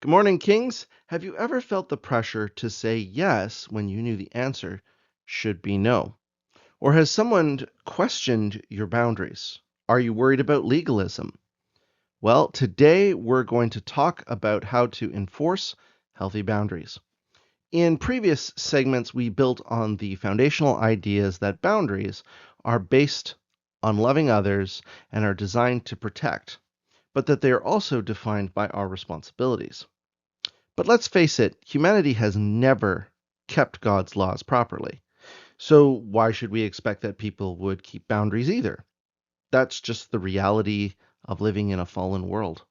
Good morning, Kings. Have you ever felt the pressure to say yes when you knew the answer should be no? Or has someone questioned your boundaries? Are you worried about legalism? Well, today we're going to talk about how to enforce healthy boundaries. In previous segments, we built on the foundational ideas that boundaries are based on loving others and are designed to protect, but that they are also defined by our responsibilities. But let's face it, humanity has never kept God's laws properly. So why should we expect that people would keep boundaries either? That's just the reality of living in a fallen world.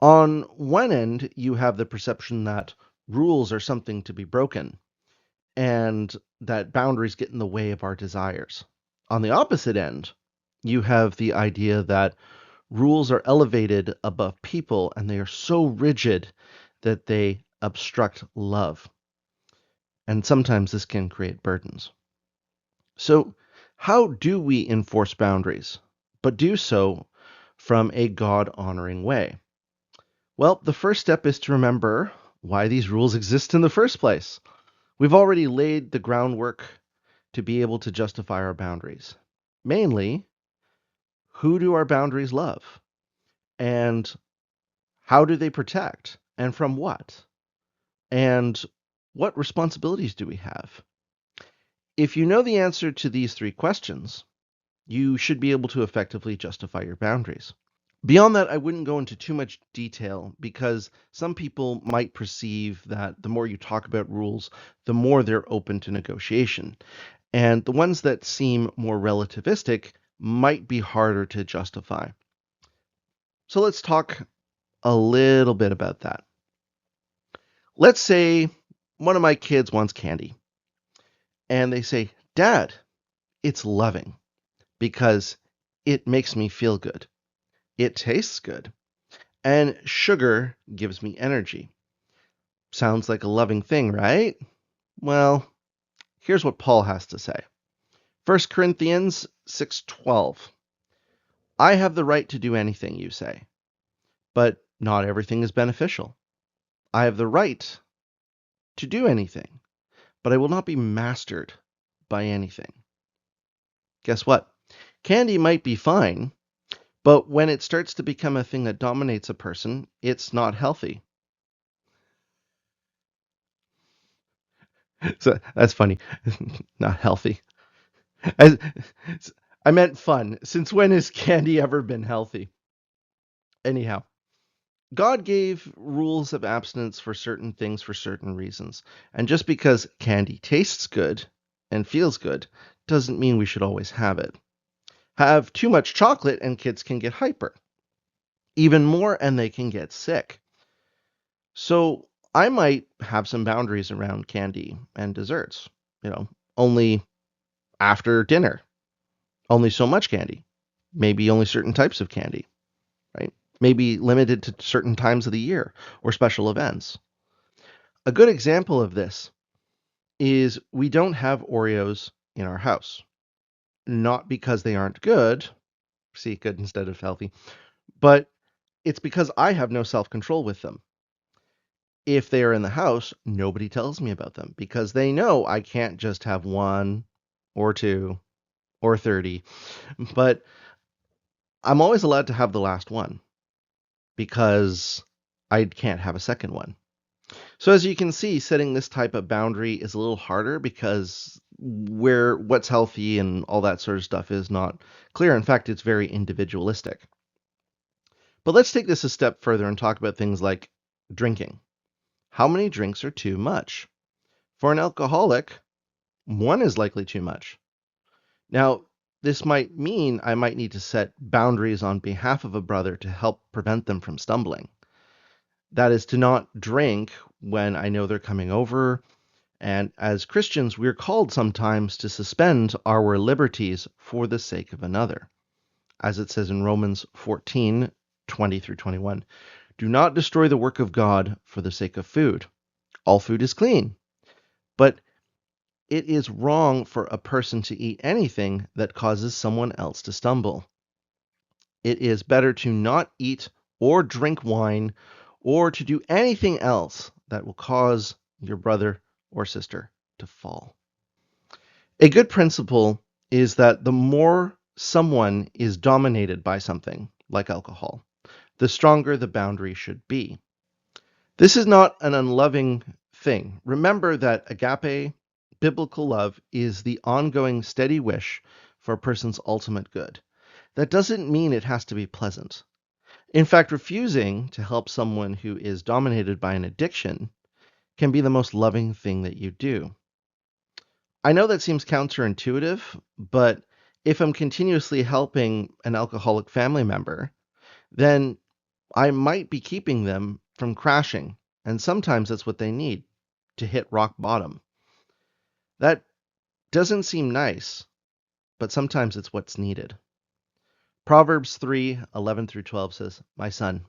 On one end, you have the perception that rules are something to be broken and that boundaries get in the way of our desires. On the opposite end, you have the idea that rules are elevated above people and they are so rigid that they obstruct love. And sometimes this can create burdens. So, how do we enforce boundaries, but do so from a God honoring way? Well, the first step is to remember why these rules exist in the first place. We've already laid the groundwork to be able to justify our boundaries. Mainly, who do our boundaries love? And how do they protect? And from what? And what responsibilities do we have? If you know the answer to these three questions, you should be able to effectively justify your boundaries. Beyond that, I wouldn't go into too much detail because some people might perceive that the more you talk about rules, the more they're open to negotiation. And the ones that seem more relativistic might be harder to justify. So let's talk a little bit about that. Let's say one of my kids wants candy and they say, "Dad, it's loving because it makes me feel good. It tastes good. And sugar gives me energy." Sounds like a loving thing, right? Well, here's what Paul has to say. 1 Corinthians 6:12. I have the right to do anything, you say, but not everything is beneficial. I have the right to do anything, but I will not be mastered by anything. Guess what? Candy might be fine, but when it starts to become a thing that dominates a person, it's not healthy. So that's funny. Not healthy. I, I meant fun. Since when has candy ever been healthy? Anyhow, God gave rules of abstinence for certain things for certain reasons. And just because candy tastes good and feels good doesn't mean we should always have it. Have too much chocolate and kids can get hyper. Even more and they can get sick. So I might have some boundaries around candy and desserts. Only after dinner, only so much candy, maybe only certain types of candy, right? Maybe limited to certain times of the year or special events. A good example of this is we don't have Oreos in our house. Not because they aren't good, see, good instead of healthy, but it's because I have no self control with them. If they are in the house, nobody tells me about them because they know I can't just have one or two or 30, but I'm always allowed to have the last one because I can't have a second one. So as you can see, setting this type of boundary is a little harder because where what's healthy and all that sort of stuff is not clear. In fact, it's very individualistic. But let's take this a step further and talk about things like drinking. How many drinks are too much? For an alcoholic, one is likely too much. Now, this might mean I might need to set boundaries on behalf of a brother to help prevent them from stumbling. That is to not drink when I know they're coming over. And as Christians, we're called sometimes to suspend our liberties for the sake of another. As it says in Romans 14:20 through 21, do not destroy the work of God for the sake of food. All food is clean, but it is wrong for a person to eat anything that causes someone else to stumble. It is better to not eat or drink wine or to do anything else that will cause your brother or sister to fall. A good principle is that the more someone is dominated by something, like alcohol, the stronger the boundary should be. This is not an unloving thing. Remember that agape, biblical love, is the ongoing steady wish for a person's ultimate good. That doesn't mean it has to be pleasant. In fact, refusing to help someone who is dominated by an addiction can be the most loving thing that you do. I know that seems counterintuitive, but if I'm continuously helping an alcoholic family member, then I might be keeping them from crashing. And sometimes that's what they need to hit rock bottom. That doesn't seem nice, but sometimes it's what's needed. Proverbs 3:11 through 12 says, "My son,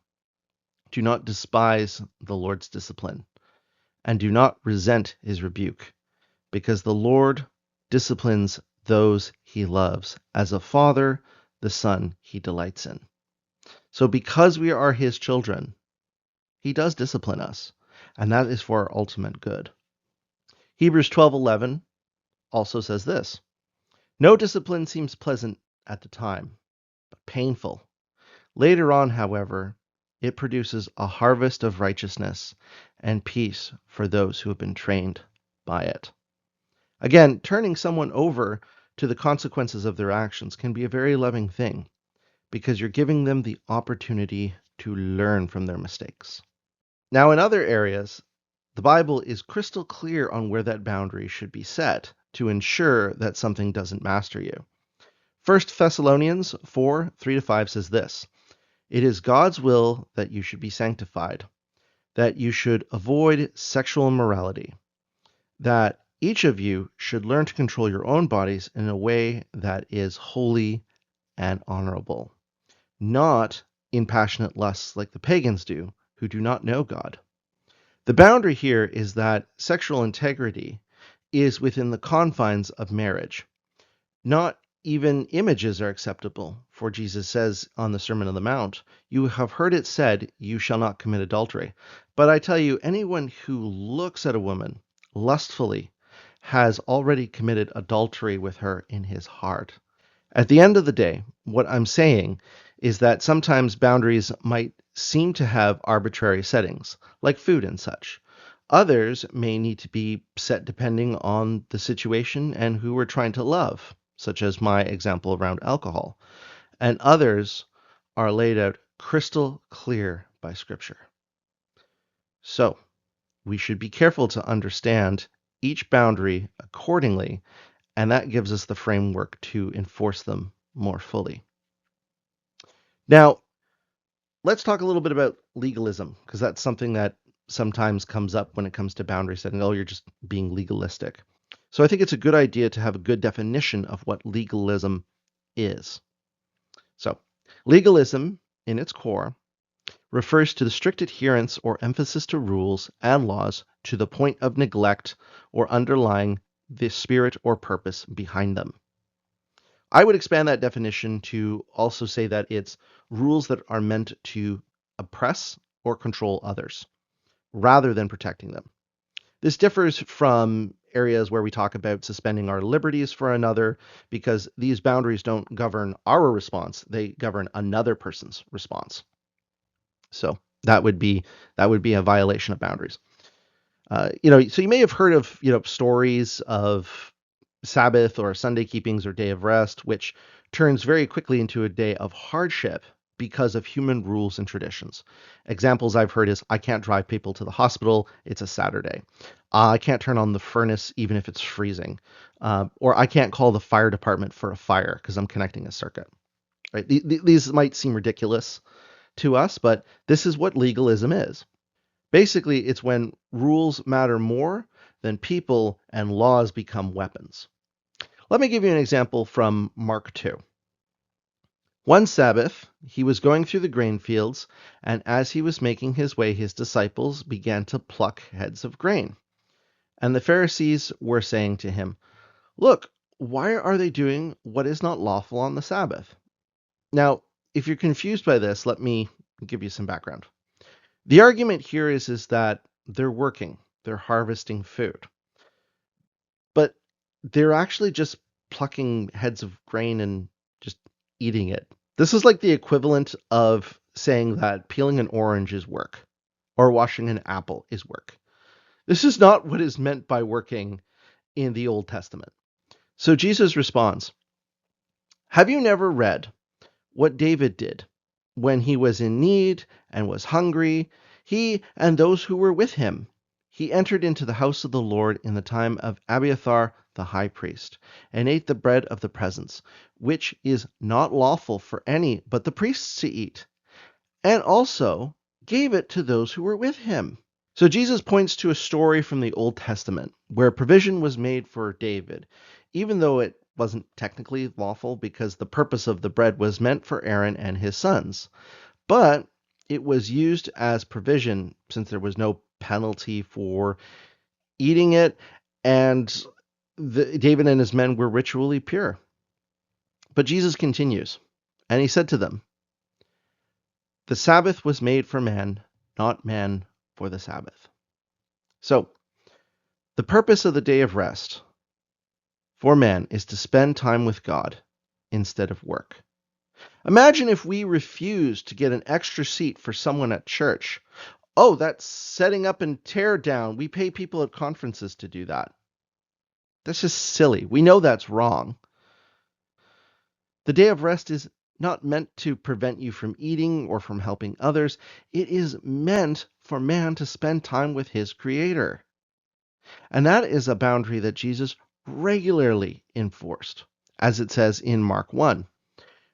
do not despise the Lord's discipline, and do not resent his rebuke, because the Lord disciplines those he loves, as a father the son he delights in." So because we are his children, he does discipline us, and that is for our ultimate good. Hebrews 12:11 also says this, "No discipline seems pleasant at the time, but painful. Later on, however, it produces a harvest of righteousness and peace for those who have been trained by it." Again, turning someone over to the consequences of their actions can be a very loving thing because you're giving them the opportunity to learn from their mistakes. Now, in other areas, the Bible is crystal clear on where that boundary should be set to ensure that something doesn't master you. 1 Thessalonians 4:3-5 says this, "It is God's will that you should be sanctified, that you should avoid sexual immorality, that each of you should learn to control your own bodies in a way that is holy and honorable, not in passionate lusts like the pagans do, who do not know God." The boundary here is that sexual integrity is within the confines of marriage. Not even images are acceptable, for Jesus says on the Sermon on the Mount, "You have heard it said, 'You shall not commit adultery.' But I tell you, anyone who looks at a woman lustfully has already committed adultery with her in his heart." At the end of the day, what I'm saying is that sometimes boundaries might seem to have arbitrary settings, like food and such. Others may need to be set depending on the situation and who we're trying to love, such as my example around alcohol. And others are laid out crystal clear by Scripture. So, we should be careful to understand each boundary accordingly, and that gives us the framework to enforce them more fully. Now, let's talk a little bit about legalism, because that's something that sometimes comes up when it comes to boundary setting. Oh, you're just being legalistic. So I think it's a good idea to have a good definition of what legalism is. So, legalism, in its core, refers to the strict adherence or emphasis to rules and laws to the point of neglect or underlying the spirit or purpose behind them. I would expand that definition to also say that it's rules that are meant to oppress or control others rather than protecting them. This differs from areas where we talk about suspending our liberties for another, because these boundaries don't govern our response, they govern another person's response. So that would be a violation of boundaries. So you may have heard of stories of Sabbath or Sunday keepings or day of rest, which turns very quickly into a day of hardship because of human rules and traditions. Examples I've heard is, I can't drive people to the hospital, it's a Saturday. I can't turn on the furnace even if it's freezing. Or I can't call the fire department for a fire because I'm connecting a circuit. Right? These might seem ridiculous to us, but this is what legalism is. Basically, it's when rules matter more than people and laws become weapons. Let me give you an example from Mark 2. One Sabbath, he was going through the grain fields, and as he was making his way, his disciples began to pluck heads of grain. And the Pharisees were saying to him, "Look, why are they doing what is not lawful on the Sabbath?" Now, if you're confused by this, let me give you some background. The argument here is that they're working, they're harvesting food, but they're actually just plucking heads of grain and just eating it. This is like the equivalent of saying that peeling an orange is work or washing an apple is work. This is not what is meant by working in the Old Testament. So Jesus responds, "Have you never read what David did when he was in need and was hungry, he and those who were with him? He entered into the house of the Lord in the time of Abiathar the high priest, and ate the bread of the presence, which is not lawful for any but the priests to eat, and also gave it to those who were with him." So Jesus points to a story from the Old Testament where provision was made for David, even though it wasn't technically lawful because the purpose of the bread was meant for Aaron and his sons. But it was used as provision since there was no penalty for eating it, and David and his men were ritually pure. But Jesus continues, and he said to them, "The Sabbath was made for man, not man for the Sabbath." So, the purpose of the day of rest for man is to spend time with God instead of work. Imagine if we refused to get an extra seat for someone at church. Oh, that's setting up and tear down. We pay people at conferences to do that. That's just silly. We know that's wrong. The day of rest is not meant to prevent you from eating or from helping others. It is meant for man to spend time with his Creator. And that is a boundary that Jesus regularly enforced, as it says in Mark 1.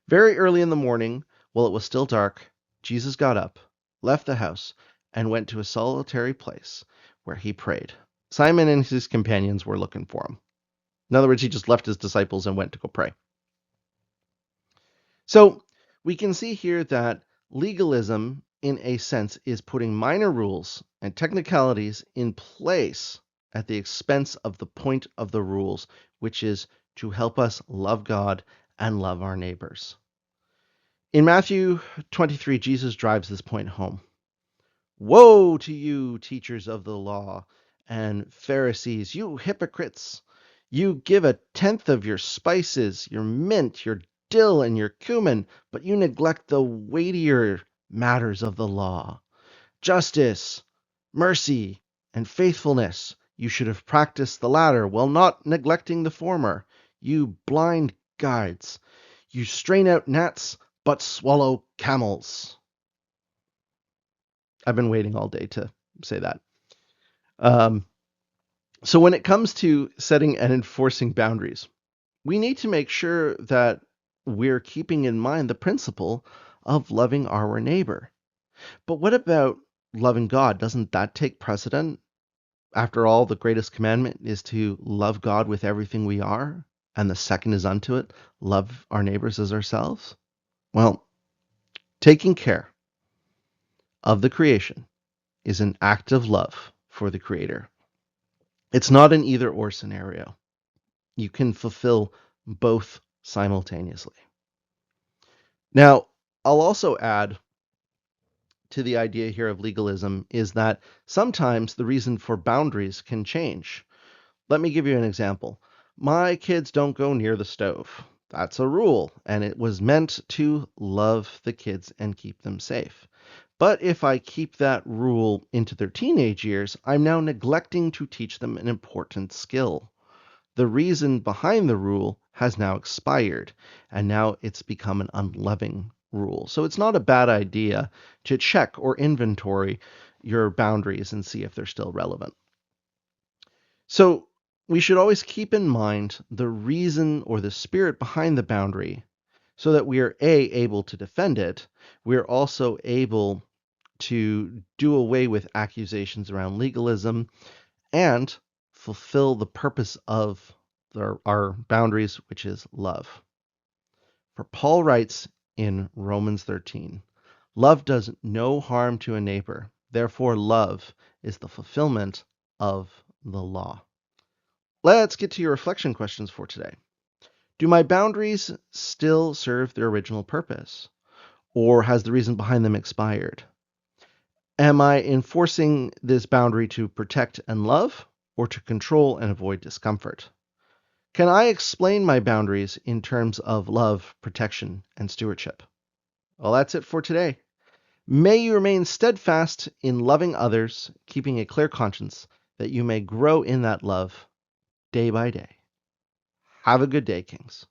Very early in the morning, while it was still dark, Jesus got up, left the house, and went to a solitary place where he prayed. Simon and his companions were looking for him. In other words, he just left his disciples and went to go pray. So we can see here that legalism, in a sense, is putting minor rules and technicalities in place at the expense of the point of the rules, which is to help us love God and love our neighbors. In Matthew 23, Jesus drives this point home. "Woe to you, teachers of the law and Pharisees, you hypocrites! You give a tenth of your spices, your mint, your dill, and your cumin, but you neglect the weightier matters of the law. Justice, mercy, and faithfulness. You should have practiced the latter while not neglecting the former. You blind guides! You strain out gnats, but swallow camels." I've been waiting all day to say that. Um, so when it comes to setting and enforcing boundaries, we need to make sure that we're keeping in mind the principle of loving our neighbor. But what about loving God? Doesn't that take precedent? After all, the greatest commandment is to love God with everything we are, and the second is unto it, love our neighbors as ourselves. Well, taking care of the creation is an act of love for the Creator. It's not an either or scenario. You can fulfill both simultaneously. Now, I'll also add to the idea here of legalism is that sometimes the reason for boundaries can change. Let me give you an example. My kids don't go near the stove. That's a rule, and it was meant to love the kids and keep them safe. But if I keep that rule into their teenage years, I'm now neglecting to teach them an important skill. The reason behind the rule has now expired, and now it's become an unloving rule. So it's not a bad idea to check or inventory your boundaries and see if they're still relevant. So we should always keep in mind the reason or the spirit behind the boundary so that we are able to defend it. We are also able to do away with accusations around legalism and fulfill the purpose of our boundaries, which is love. For Paul writes in Romans 13, "Love does no harm to a neighbor. Therefore, love is the fulfillment of the law." Let's get to your reflection questions for today. Do my boundaries still serve their original purpose, or has the reason behind them expired? Am I enforcing this boundary to protect and love, or to control and avoid discomfort? Can I explain my boundaries in terms of love, protection, and stewardship? Well, that's it for today. May you remain steadfast in loving others, keeping a clear conscience, that you may grow in that love day by day. Have a good day, Kings.